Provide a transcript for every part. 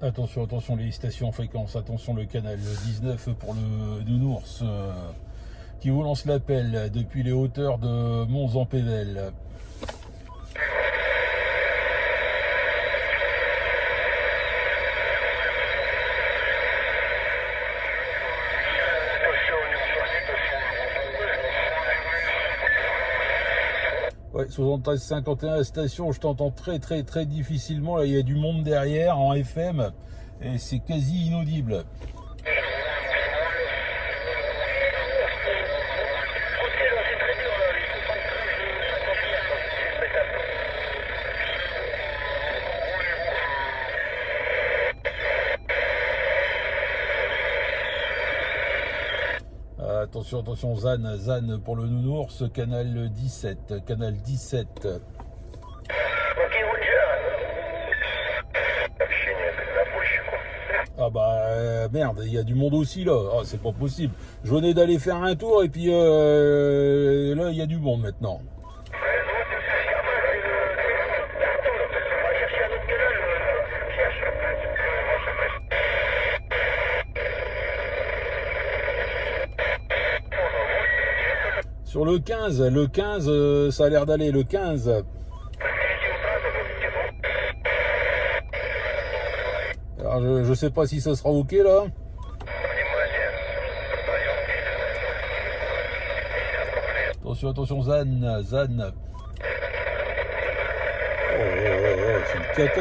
Attention, attention, les stations fréquences, attention le canal 19 pour le Nounours qui vous lance l'appel depuis les hauteurs de Mons-en-Pévèle. Ouais, 73-51 station, je t'entends très difficilement, là il y a du monde derrière en FM et c'est quasi inaudible. Attention, attention, Zan pour le Nounours, canal 17, canal 17. Ok, Roger. Ah bah merde, il y a du monde aussi là, ah, c'est pas possible. Je venais d'aller faire un tour et puis là il y a du monde maintenant. Sur le 15, ça a l'air d'aller, le 15. Alors je sais pas si ça sera ok là. Attention, attention, Zan. Oh, c'est une cata.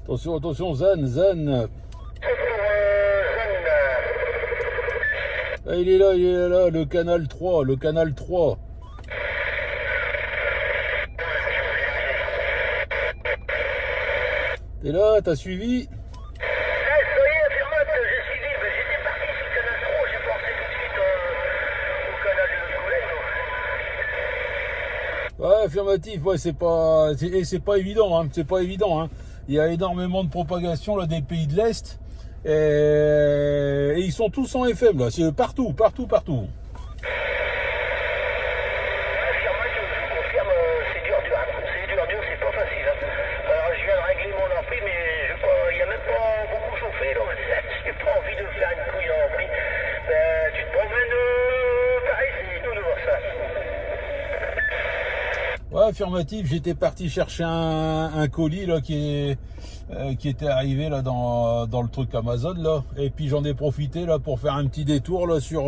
Attention, attention, Zan. Ah, il est là, le canal 3. T'es là, t'as suivi? Ouais, affirmatif, ouais, c'est pas évident, hein, c'est pas évident, hein. Il y a énormément de propagation là des pays de l'Est et ils sont tous en FM là, c'est partout. Ouais, affirmatif, j'étais parti chercher un colis là qui était arrivé là dans le truc Amazon là, et puis j'en ai profité là pour faire un petit détour là sur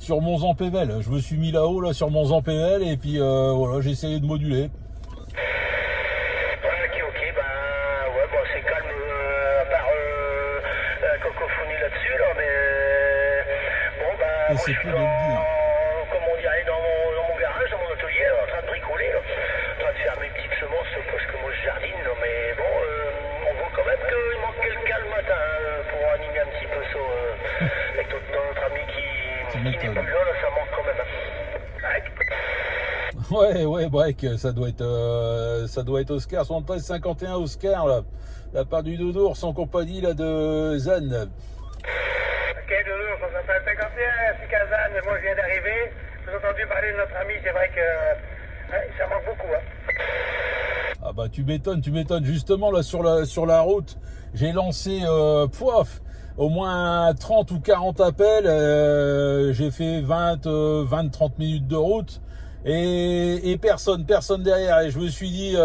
Mons-en-Pévèle. Je me suis mis là-haut là sur Mons-en-Pévèle et puis voilà, j'ai essayé de moduler. Ok, ben ouais, bon c'est calme à part la cacophonie là-dessus là, mais bon ben Et c'est peu de le dire. comme on dirait dans mon garage, dans mon atelier, en train de bricoler, là, en train de faire mes petites semences parce que moi je jardine, là, mais bon, on voit quand même qu'il manque quelqu'un le matin pour animer un petit peu ça avec notre ami qui n'est plus là, là, ça manque quand même. Ouais, break, ça doit être Oscar, 73-51 Oscar là, la part du Nounours en compagnie là de Zan. Ok, Nounours, 73-51, c'est Kazan, moi je viens d'arriver, j'ai entendu parler de notre ami, c'est vrai que ça manque beaucoup, hein. Ah bah tu m'étonnes, justement là sur la route, j'ai lancé au moins 30 ou 40 appels, j'ai fait 20-30 minutes de route. Et personne derrière. Et je me suis dit,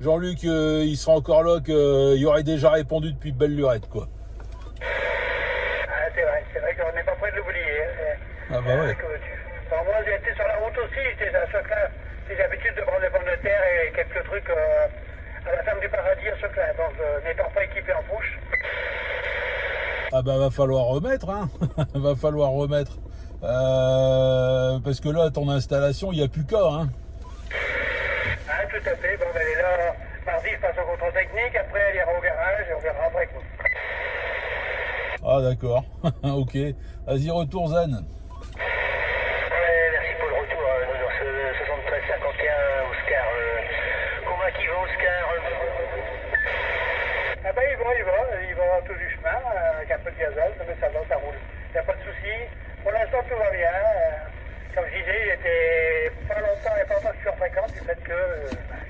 Jean-Luc, il sera encore là, qu'il aurait déjà répondu depuis belle lurette, quoi. Ah, c'est vrai qu'on n'est pas prêt de l'oublier. Ah bah ouais. Bon, moi, j'ai été sur la route aussi, j'étais à Seclin. J'ai l'habitude de prendre des pommes de terre et quelques trucs à la ferme du paradis à Seclin. Donc, n'étant pas équipé en bouche. Ah bah va falloir remettre, hein. Va falloir remettre. Parce que là, ton installation, il n'y a plus qu'à, hein. Ah, tout à fait. Bon, ben, elle est là. Mardi, je passe au contrôle technique. Après, elle ira au garage et on verra après, quoi. Ah, d'accord. Ok. Vas-y, retour, Zan. Ouais, merci pour le retour. Dans ce 73-51, Oscar. Comment il va, Oscar? Ah, ben, il va tout du chemin, avec un peu de gazole, mais ça va, ça roule. Il n'y a pas de souci. Pour l'instant, tout va bien. Comme je disais, il était pas longtemps, il n'y a pas longtemps que je suis fréquente du fait que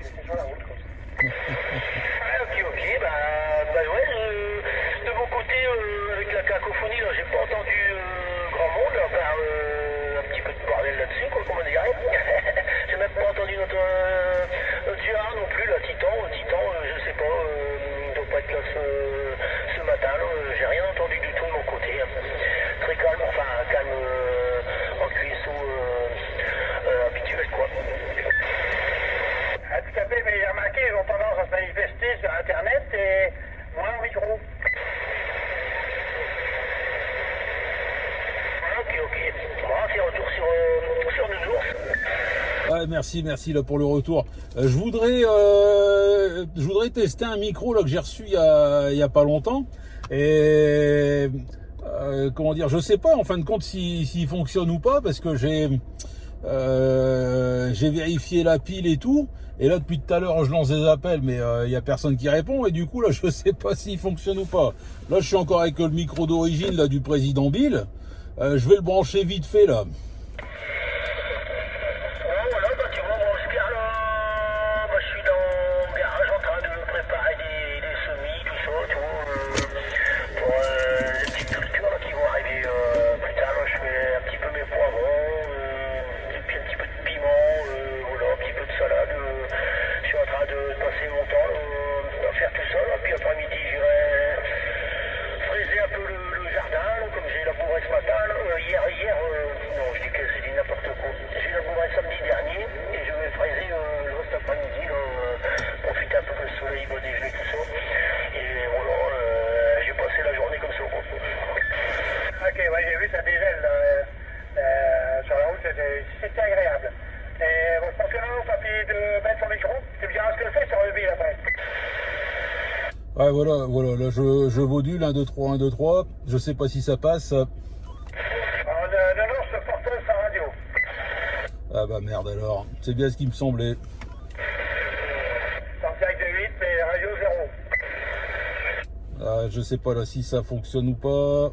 j'étais sur la route. Quoi. Ok, bah ouais, de mon côté, avec la cacophonie, là, j'ai pas entendu grand monde, à part un petit peu de bordel là-dessus, quoi, comment dire. J'ai même pas entendu notre Gérard non plus, là, Titan, je sais pas, il doit pas être là ce matin, là, j'ai rien entendu du tout de mon côté. Très calme, enfin calme en QSO habituel, quoi. Ah, tout à fait, mais j'ai remarqué, ils ont tendance à se manifester sur Internet et moins au micro. Ok. Bon, c'est retour sur Nounours. Ouais, merci là pour le retour. Je voudrais tester un micro là que j'ai reçu il y a pas longtemps et comment dire, je sais pas en fin de compte s'il fonctionne ou pas parce que j'ai vérifié la pile et tout. Et là, depuis tout à l'heure, je lance des appels, mais il y a personne qui répond. Et du coup, là, je sais pas s'il fonctionne ou pas. Là, je suis encore avec le micro d'origine là du président Bill. Je vais le brancher vite fait là. Voilà, bah tu vois, moi, Oscar, là, bah, je suis dans le garage en train de préparer des semis, tout ça, tu vois, pour les petites cultures là, qui vont arriver plus tard. Là, je fais un petit peu mes poivrons, et puis un petit peu de piment, voilà, un petit peu de salade. Je suis en train de passer mon temps à faire tout ça, là, puis après-midi, j'irai fraiser un peu le jardin, là, comme j'ai labouré ce matin, là. Hier, non, je dis que j'ai dit n'importe quoi. J'ai labouré samedi dernier et je vais fraiser le reste après-midi, profiter un peu que le soleil va dégeler tout ça. Et voilà, j'ai passé la journée comme ça. Ok, ouais, j'ai vu ça dégèle là, sur la route, c'était agréable. Et bon, je pense que là, papy, de mettre son micro, tu me diras ce que je fais sur le bill après. Ouais, voilà, là je module 1, 2, 3, 1, 2, 3. Je sais pas si ça passe. Non, ce porteur sa radio. Ah bah merde alors, c'est bien ce qui me semblait. Sorti avec de 8, mais radio 0. Ah, je sais pas là si ça fonctionne ou pas.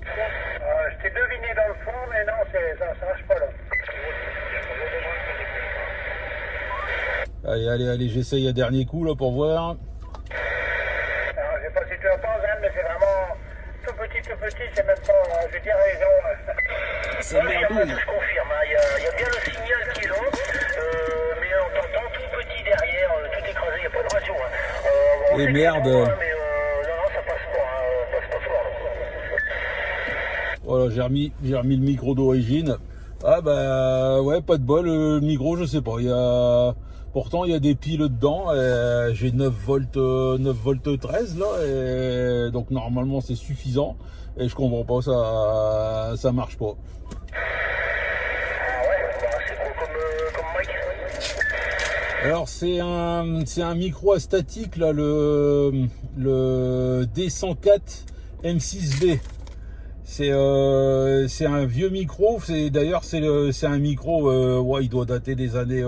Je t'ai deviné dans le fond, mais non, ça marche pas là. Allez, j'essaye un dernier coup là pour voir. Alors, je sais pas si tu entends, Zane, mais c'est vraiment tout petit, c'est même pas, je veux dire, les gens. Ça merdouille. Je confirme, il y a bien le signal qui est là, mais on t'entend tout petit derrière, tout écrasé, il n'y a pas de radio. Et merde. Mais non, ça passe pas fort. Voilà, j'ai remis le micro d'origine. Ah bah ouais, pas de bol, le micro, je sais pas. Pourtant il y a des piles dedans. J'ai 9 volts 13 là, et donc normalement c'est suffisant. Et je comprends pas, ça marche pas. Ah ouais, bah, c'est quoi comme mic? Alors c'est un micro statique là, le D104 M6B. C'est un vieux micro. D'ailleurs c'est un micro. Ouais, il doit dater des années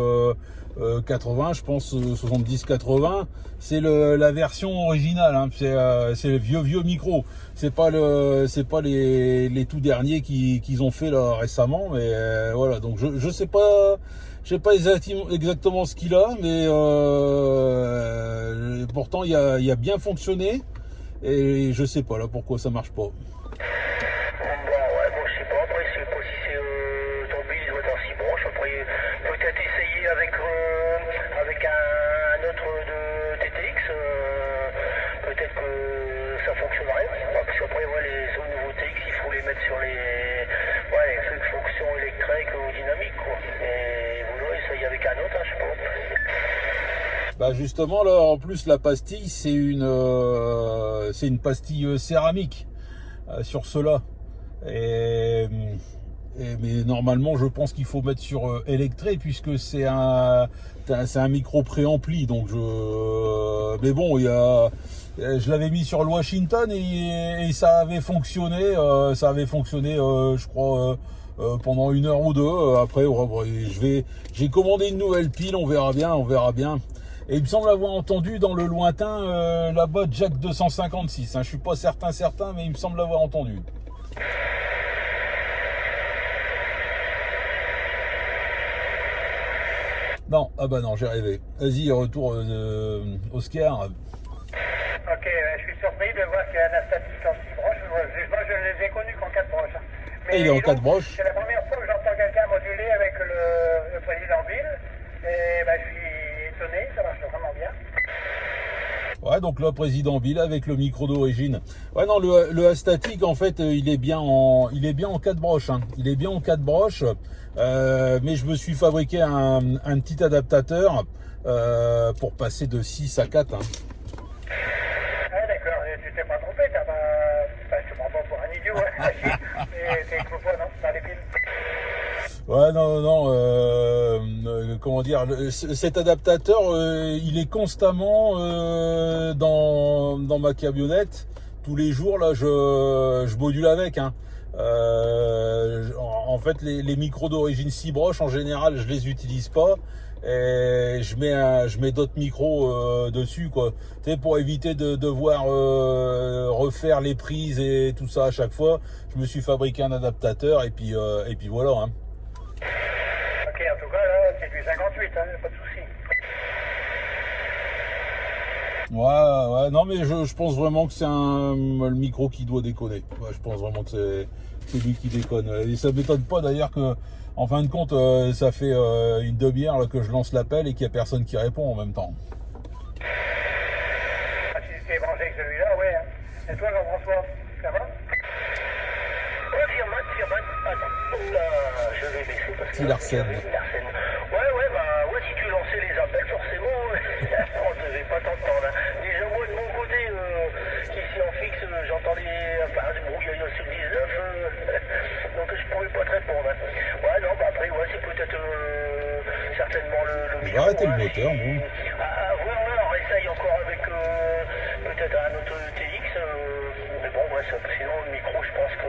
80, je pense 70-80. C'est la version originale. Hein. C'est le vieux micro. C'est pas les tout derniers qu'ils ont fait là récemment. Mais voilà. Donc je sais pas. Je sais pas exactement ce qu'il a, mais pourtant il a bien fonctionné. Et je sais pas là pourquoi ça marche pas. Je sais pas, après je sais pas si c'est ton bill doit être en 6 branches, après peut-être essayer avec un autre de TTX, peut-être que ça fonctionnerait, parce qu'après les nouveaux TX il faut les mettre sur les fonctions électriques ou dynamiques quoi. Et vous essayez avec un autre, je sais pas. Bah justement là en plus la pastille c'est une pastille céramique sur cela. Mais normalement, je pense qu'il faut mettre sur électré puisque c'est un micro préampli. Donc mais bon, je l'avais mis sur le Washington et ça avait fonctionné. Je crois pendant 1 heure ou 2. Après, j'ai commandé une nouvelle pile. On verra bien. Et il me semble avoir entendu dans le lointain là-bas Jack 256. Hein. Je suis pas certain, mais il me semble l'avoir entendu. Non, ah bah non, j'ai rêvé. Vas-y, retour Oscar. Ok, je suis surpris de voir qu'il y a un statique en 6 broches. Moi, je ne les ai connus qu'en 4 broches. Et il est en 4 broches. C'est la première fois que j'entends quelqu'un moduler avec le président Bill. Et je suis étonné, ça marche vraiment bien. Ouais, donc là, président Bill avec le micro d'origine. Ouais, non, le A-Static, en fait, il est bien en 4 broches. Hein. Il est bien en 4 broches. Mais je me suis fabriqué un petit adaptateur pour passer de 6 à 4. Hein. Ah d'accord, tu t'es pas trompé, t'as pas... je te prends pas pour un idiot, hein. T'es pas, non, par les piles. Ouais, comment dire, cet adaptateur, il est constamment dans ma camionnette. Tous les jours, là, je module avec. Hein. En fait, les micros d'origine 6 broches, en général, je les utilise pas. Et je mets d'autres micros dessus, quoi. Tu sais, pour éviter de devoir refaire les prises et tout ça à chaque fois, je me suis fabriqué un adaptateur et puis voilà. Hein. Ok, en tout cas, là, c'est du 58, hein, pas de souci. Ouais, non, mais je pense vraiment que c'est le micro qui doit déconner. Ouais, je pense vraiment que c'est lui qui déconne. Et ça m'étonne pas d'ailleurs que, en fin de compte, ça fait une demi-heure là, que je lance l'appel et qu'il n'y a personne qui répond en même temps. Ah, si t'es branché avec celui-là, ouais. Hein. Et toi, Jean-François, ça va? Firman, attends, là, je vais baisser parce que... Larsen. Ouais, si tu lançais les appels, forcément, on ne devait pas t'entendre. Hein. Déjà, moi, de mon côté, ici en fixe, j'entendais des brouillons sur le 19, donc je pouvais pas te répondre. Hein. Ouais, non, après, ouais, c'est peut-être certainement le micro. Arrêtez le moteur, bon. On essaye encore avec peut-être un autre TX, mais bon, ouais, sinon, le micro, je pense que...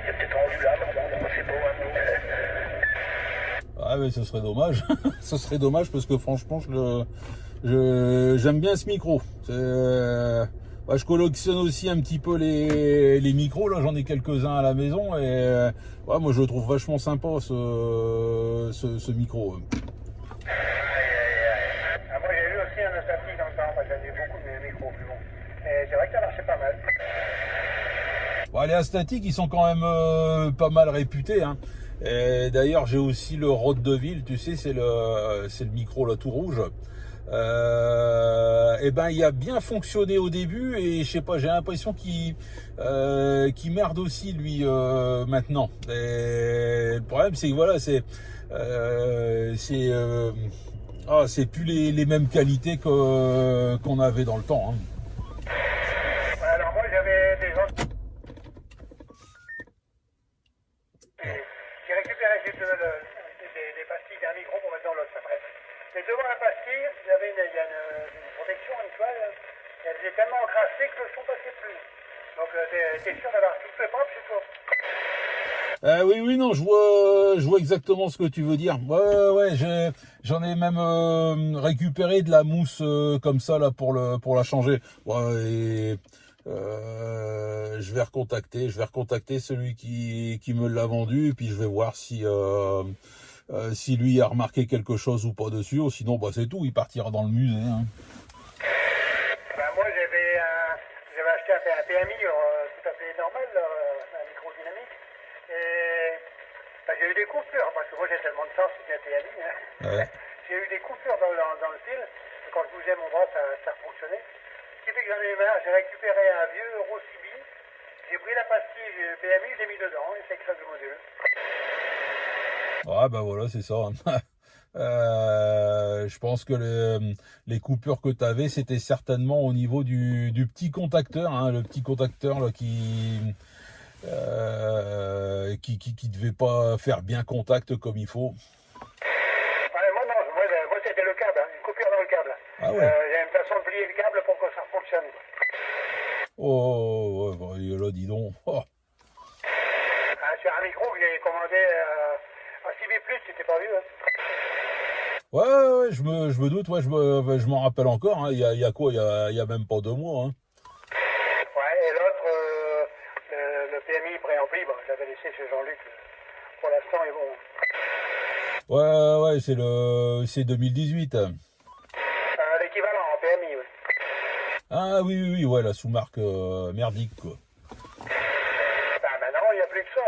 Il y a peut-être rendu là, on sait pas. Ah mais ce serait dommage. Ce serait dommage parce que franchement j'aime bien ce micro. Je collectionne aussi un petit peu les micros, là j'en ai quelques-uns à la maison et moi je le trouve vachement sympa ce micro. Moi j'ai eu aussi un statique dans le temps, j'avais beaucoup de micros plus bons. Et c'est vrai que ça marchait pas mal. Les A-Static, ils sont quand même pas mal réputés. Hein. D'ailleurs, j'ai aussi le Rode de Ville, tu sais, c'est le micro là tout rouge. Il a bien fonctionné au début et je sais pas, j'ai l'impression qu'il merde aussi lui maintenant. Et le problème, c'est que voilà, c'est plus les mêmes qualités qu'on avait dans le temps. Hein. Alors moi j'avais des gens. J'ai récupéré juste des pastilles d'un micro pour mettre dans l'autre après. Et devant la pastille, il y a une protection, une toile, et elle est tellement encrassée que le son passait plus. Donc t'es sûr d'avoir tout le propre chez toi? Oui, non, je vois exactement ce que tu veux dire. Ouais, j'en ai même récupéré de la mousse comme ça là pour la changer. Ouais, et je vais recontacter celui qui me l'a vendu et puis je vais voir si lui a remarqué quelque chose ou pas dessus. Ou sinon, c'est tout, il partira dans le musée. Hein. Moi j'avais acheté un PMI tout à fait normal, un micro dynamique. Et j'ai eu des coupures, parce que moi j'ai tellement de chance, c'est un PMI. Hein. Ouais. J'ai eu des coupures dans le fil, et quand je bougeais mon bras, ça fonctionnait. Ce qui fait que j'en ai eu marre, j'ai récupéré un vieux Euro CB, j'ai pris la pastille PMI, je l'ai mis dedans, et c'est crève le module. Ouais, voilà, c'est ça. Je pense que les coupures que tu avais, c'était certainement au niveau du petit contacteur, hein, le petit contacteur là, qui devait pas faire bien contact comme il faut. Moi c'était le câble, hein, une coupure dans le câble. Ah ouais. J'ai une façon de plier le câble pour que ça fonctionne. Oh, ouais, là, dis donc. Oh. C'est un micro que j'ai commandé à CB+, c'était pas vu. Hein. Ouais, je me doute, ouais, je m'en rappelle encore. Hein, il y a quoi, il y a même pas 2 mois. Hein. Ouais, et l'autre, le PMI préampli, je l'avais laissé chez Jean-Luc pour l'instant, et bon. Ouais, c'est 2018. L'équivalent en PMI, oui. Ah oui, ouais, la sous-marque merdique, quoi. Ah, maintenant, il n'y a plus que ça.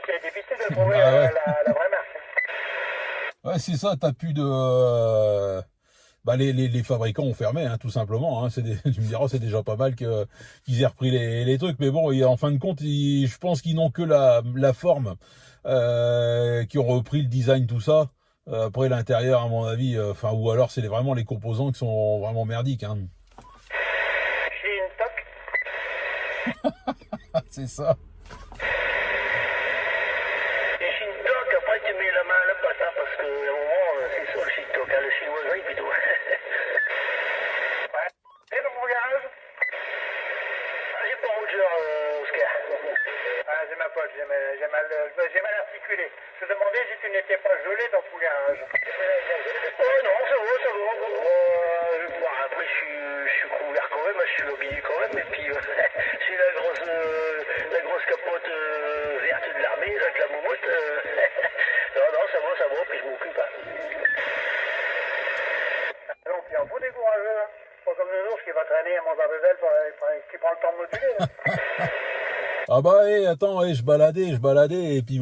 C'est difficile de trouver Bah ouais. la vraie marque. Ouais, c'est ça, t'as plus de... Bah les fabricants ont fermé, hein, tout simplement. Hein. Tu me diras, c'est déjà pas mal qu'ils aient repris les trucs. Mais bon, en fin de compte, je pense qu'ils n'ont que la forme, qui ont repris le design, tout ça. Après, l'intérieur, à mon avis, enfin, ou alors c'est vraiment les composants qui sont vraiment merdiques. Hein. Shintok. C'est ça. Et Shintok, après tu mets la main à la pâte, hein, parce que à un moment, c'est ça le Shintok, hein, le chinoiserie plutôt. Ouais. Et dans mon garage? Ah, j'ai pas Roger, Oscar. Ah, c'est ma faute, j'ai mal articulé. Je te demandais si tu n'étais pas gelé dans ton garage. Oh non, ça va. Bon, après, je suis couvert quand même, je suis habillé quand même, et puis j'ai la grosse capote verte de l'armée, avec la moumoute. Non, ça va, puis je m'occupe. Hein. Donc, il en faut des courageux, hein. Pas comme le ours qui va traîner à Montbarbezelle qui prend le temps de moduler, là. Ah bah, attends, je baladais, et puis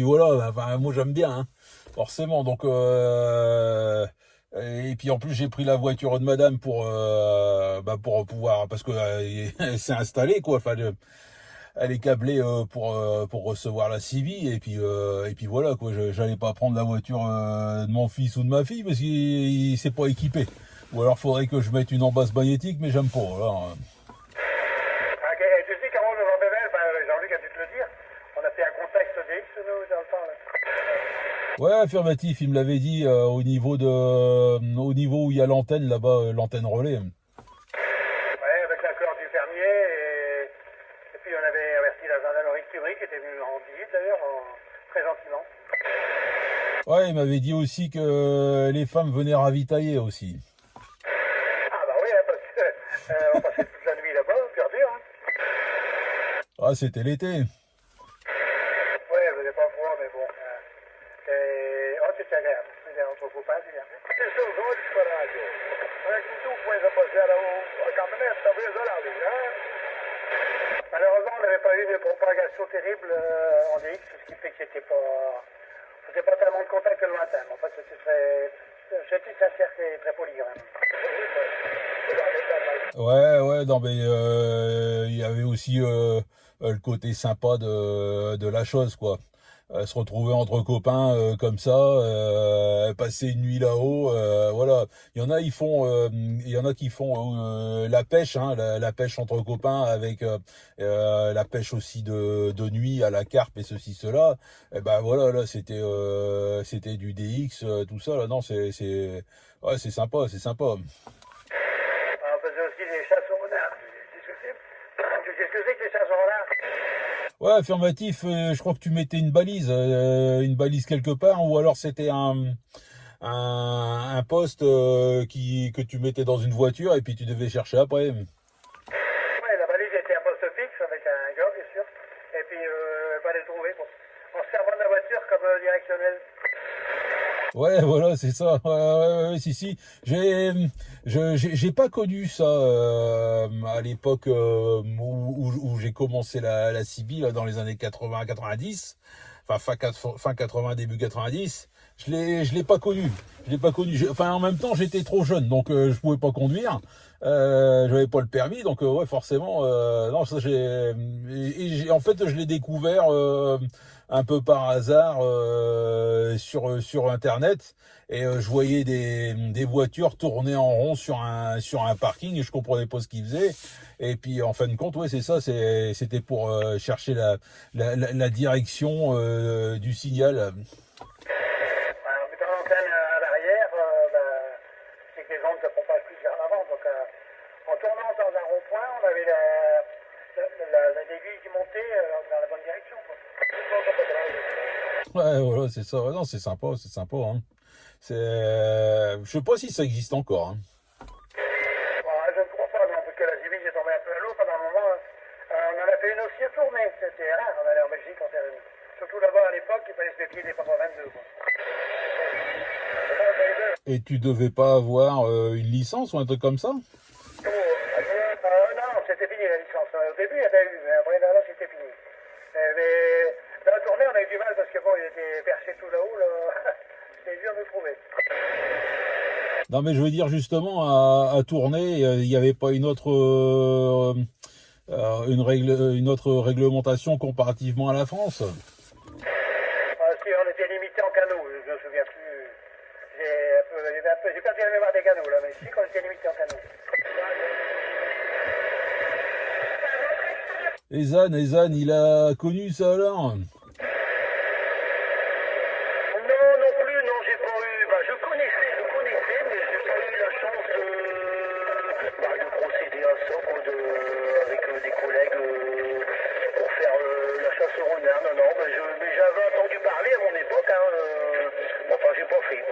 voilà. Enfin, moi, j'aime bien, hein, forcément. Donc, et puis en plus, j'ai pris la voiture de madame pour pouvoir, parce que elle s'est installée, quoi. Enfin, elle est câblée pour recevoir la CIVI, et puis voilà, quoi. J'allais pas prendre la voiture de mon fils ou de ma fille parce qu'il s'est pas équipé. Ou alors faudrait que je mette une embase magnétique, mais j'aime pas. Alors, Ok, et tu sais qu'avant de Montbarbezelle, Jean-Luc a dû te le dire, on a fait un contexte DX, nous, dans le temps, là. ouais, affirmatif, il me l'avait dit au niveau où il y a l'antenne là-bas, l'antenne relais. Ouais, avec l'accord du fermier, et puis on avait averti la gendarmerie de Cubry, qui était venue nous rendre visite, d'ailleurs, très gentiment. Ouais, il m'avait dit aussi que les femmes venaient ravitailler aussi. Ah bah oui, hein, parce que on passait toute la nuit là-bas, pur dur, hein. Ah, c'était l'été. Ouais, elle faisait pas froid, mais bon. C'était agréable. Entre copains, c'est bien. Esses hoje, caralho. É que tu pões a fazer a caminhonete, talvez, olha ali, hein. Malheureusement, on n'avait pas eu de propagation terrible en DX, ce qui fait que c'était pas tellement de contact que lointain. Mais en fait, c'était sincère et très poli quand même. Ouais, non mais il y avait aussi le côté sympa de la chose, quoi. Se retrouver entre copains comme ça, passer une nuit là-haut, voilà. Il y en a qui font la pêche, hein, la pêche entre copains avec la pêche aussi de nuit à la carpe et ceci cela. Et ben voilà, là c'était du DX, tout ça là. Non, c'est sympa, c'est sympa. On faisait aussi des chasses au renard. Tu sais ce que c'est que les chasses au renard? Ouais, affirmatif, je crois que tu mettais une balise quelque part, ou alors c'était un poste que tu mettais dans une voiture et puis tu devais chercher après. Ouais, la balise était un poste fixe avec un gars, bien sûr. Et puis, il fallait le trouver, quoi. En servant de la voiture comme directionnel. Ouais, voilà, c'est ça. Ouais, si. J'ai pas connu ça à l'époque où j'ai commencé la CIBI là, dans les années 80-90. Enfin, fin 80, début 90. Je l'ai pas connu. Enfin, en même temps, j'étais trop jeune, donc je pouvais pas conduire. J'avais pas le permis, donc ouais, forcément. Non, ça en fait, je l'ai découvert un peu par hasard sur internet, et je voyais des voitures tourner en rond sur un parking et je comprenais pas ce qu'ils faisaient. Et puis en fin de compte, ouais, c'est ça, c'était pour chercher la direction du signal. En mettant l'antenne à l'arrière, c'est que les ondes ne se propagent plus vers l'avant. Donc, en tournant dans un rond-point, on avait l'aiguille qui montait dans la bonne direction, quoi. Ouais, voilà, c'est ça. Ouais, non, c'est sympa, hein. Je sais pas si ça existe encore, hein. Je ne crois pas, non, parce que la CIVI est tombée un peu à l'eau pendant un moment. On en a fait une aussi à tourner, c'était rare, on allait en Belgique en faire une. Surtout là-bas à l'époque, il fallait se méfier des 22, quoi. Et tu devais pas avoir une licence ou un truc comme ça? Non, c'était fini la licence. Au début, il y avait eu, mais après, là, c'était fini. Mais dans la tournée, on a eu du mal parce que bon, il était perché tout là-haut, là. C'était dur de le trouver. Non, mais je veux dire justement à tourner, il n'y avait pas une autre une autre réglementation comparativement à la France. Si on était limité en canot, je me souviens plus. J'ai perdu la mémoire des canaux là, mais si qu'on était limité en canot. Ezan, il a connu ça alors? Non, non plus, non, j'ai pas eu. Bah, je connaissais, mais j'ai pas eu la chance de procéder à ça, quoi, avec des collègues pour faire la chasse au renard. Non, non, mais j'avais entendu parler à mon époque, hein, enfin, j'ai pas fait.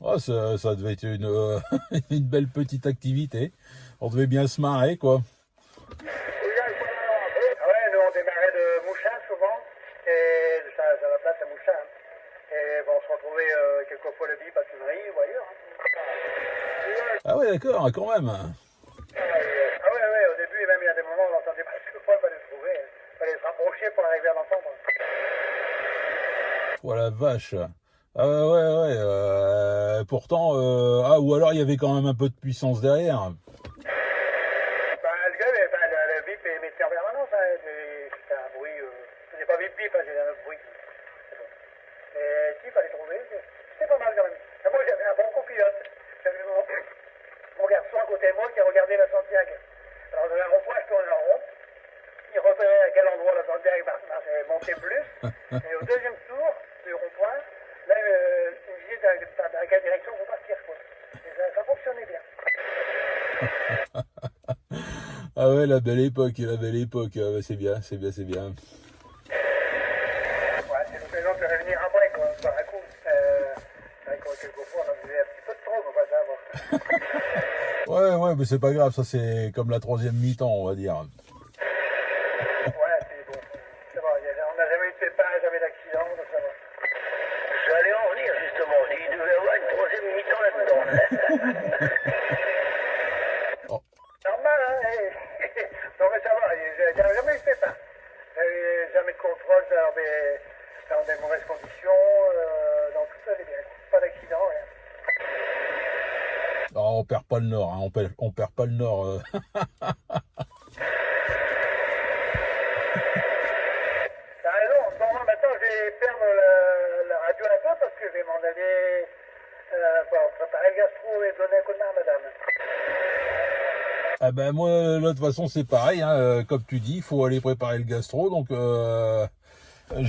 Ah, ça devait être une belle petite activité. On devait bien se marrer, quoi. Ouais, nous on démarrait de Mouchin souvent, et ça la place à Mouchin. Et bon, on se retrouvait quelquefois le bip à Tunerie ou ailleurs. Ah ouais, d'accord, quand même. Ah ouais, au début, même il y a des moments où on n'entendait pas ce qu'il fallait le trouver. Il fallait se rapprocher pour arriver à l'entendre. Oh la vache. Ah ouais. Pourtant, ou alors il y avait quand même un peu de puissance derrière. Le gars, le bip émettait en permanence. Hein, c'était un bruit. C'était pas bip, hein, c'était un autre bruit. Et si, il fallait trouver. C'était pas mal quand même. Et moi, j'avais un bon copilote. J'avais mon garçon à côté de moi qui regardait la Santiago. Alors, dans un rond-point, je tournais en rond. Il repérait à quel endroit la Santiago montait plus. Et au deuxième tour du rond-point, là, il me disait dans quelle direction il faut partir, quoi. Et ça fonctionnait bien. Ah ouais, la belle époque. C'est bien. Ouais, c'est l'occasion de revenir après, quoi, par un coup. C'est vrai que quelquefois, on en faisait un petit peu de trop, on va savoir. Ouais, mais c'est pas grave, ça c'est comme la troisième mi-temps, on va dire. Ouais, c'est bon. C'est bon, on n'a jamais eu de pépin, jamais d'accident, donc ça va. J'allais en venir, justement. Il devait y avoir une troisième mi-temps là-dedans. Oh. Normal, hein. Non, mais ça va, j'avais jamais eu de pépin. Jamais de contrôle dans des mauvaises conditions, donc tout allait bien. Pas d'accident, rien. Oh, on perd pas le nord, hein. On perd pas le nord. T'as raison. Bon, moi, maintenant, je vais perdre la radio un peu parce que je vais m'en aller pour préparer le gastro et donner un coup de main à madame. Ah ben moi, là, de toute façon, c'est pareil, hein. Comme tu dis, il faut aller préparer le gastro, donc je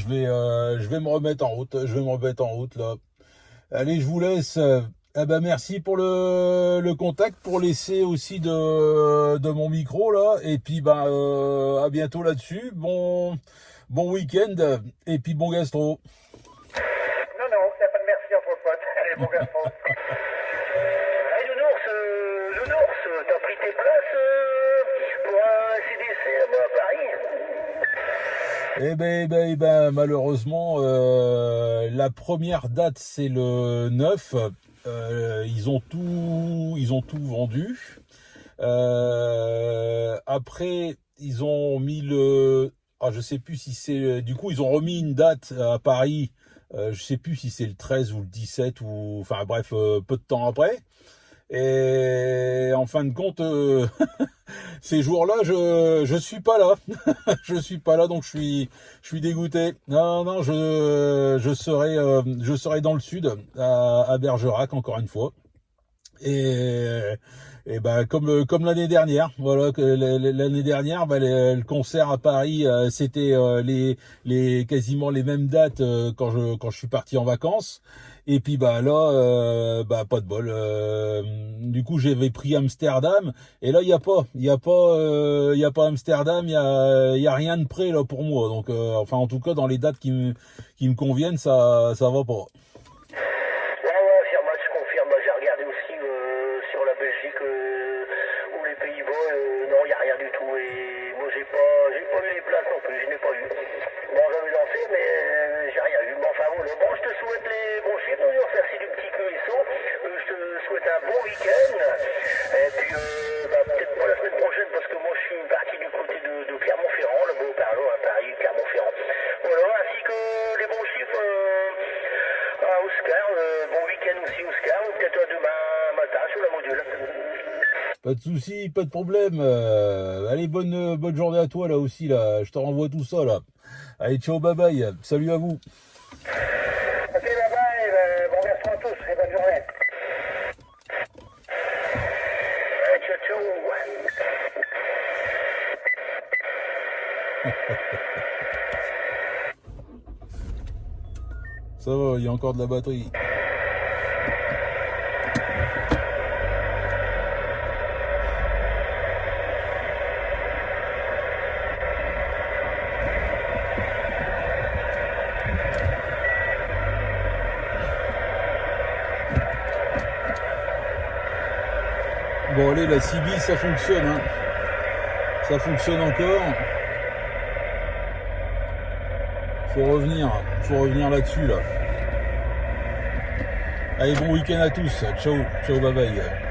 vais me remettre en route. Là. Allez, je vous laisse. Merci pour le contact, pour laisser aussi de mon micro là, et puis à bientôt là-dessus. Bon week-end et puis bon gastro. Non, il n'y a pas de merci entre potes. Allez, bon gastro. Hey, Nounours, t'as pris tes places pour un CDC là-bas à Paris? Eh ben, malheureusement, la première date c'est le 9. Ils ont tout vendu. Après, ils ont mis je sais plus si c'est, du coup, ils ont remis une date à Paris. Je sais plus si c'est le 13 ou le 17 ou, enfin bref, peu de temps après. Et en fin de compte, ces jours-là, je suis pas là. Je suis pas là, donc je suis dégoûté. Non, je serai dans le sud, à Bergerac, encore une fois. Et comme l'année dernière, voilà, l'année dernière, le concert à Paris, c'était quasiment les mêmes dates quand je suis parti en vacances. Et puis là, pas de bol. Du coup, j'avais pris Amsterdam, et là il y a pas Amsterdam, il y a rien de prêt là pour moi. Donc enfin, en tout cas, dans les dates qui me conviennent, ça va pas. Je confirme. J'ai regardé aussi sur la Belgique ou les Pays-Bas. Non, il n'y a rien du tout. Et moi, j'ai pas eu les places non plus. Je n'ai pas eu. Bon, j'avais lancé, mais j'ai rien eu. Bon, enfin, bon, je te souhaite les bons un bon week-end. Et puis, peut-être pas la semaine prochaine, parce que moi, je suis parti du côté de Clermont-Ferrand, le beau Parlo, hein, Paris, Clermont-Ferrand. Voilà, ainsi que les bons chiffres à Oscar. Bon week-end aussi, Oscar. Ou peut-être demain matin sur la module. Pas de souci, pas de problème. Allez, bonne journée à toi là aussi là. Je te renvoie tout ça là. Allez, ciao, bye bye. Salut à vous. Ok, bye bye, bon merci à tous et bonne journée. Ciao, ciao. Ça va, il y a encore de la batterie. Bon allez, la CB ça fonctionne, hein. Ça fonctionne encore. Faut revenir là-dessus là. Allez, bon week-end à tous. Ciao, ciao, bye bye.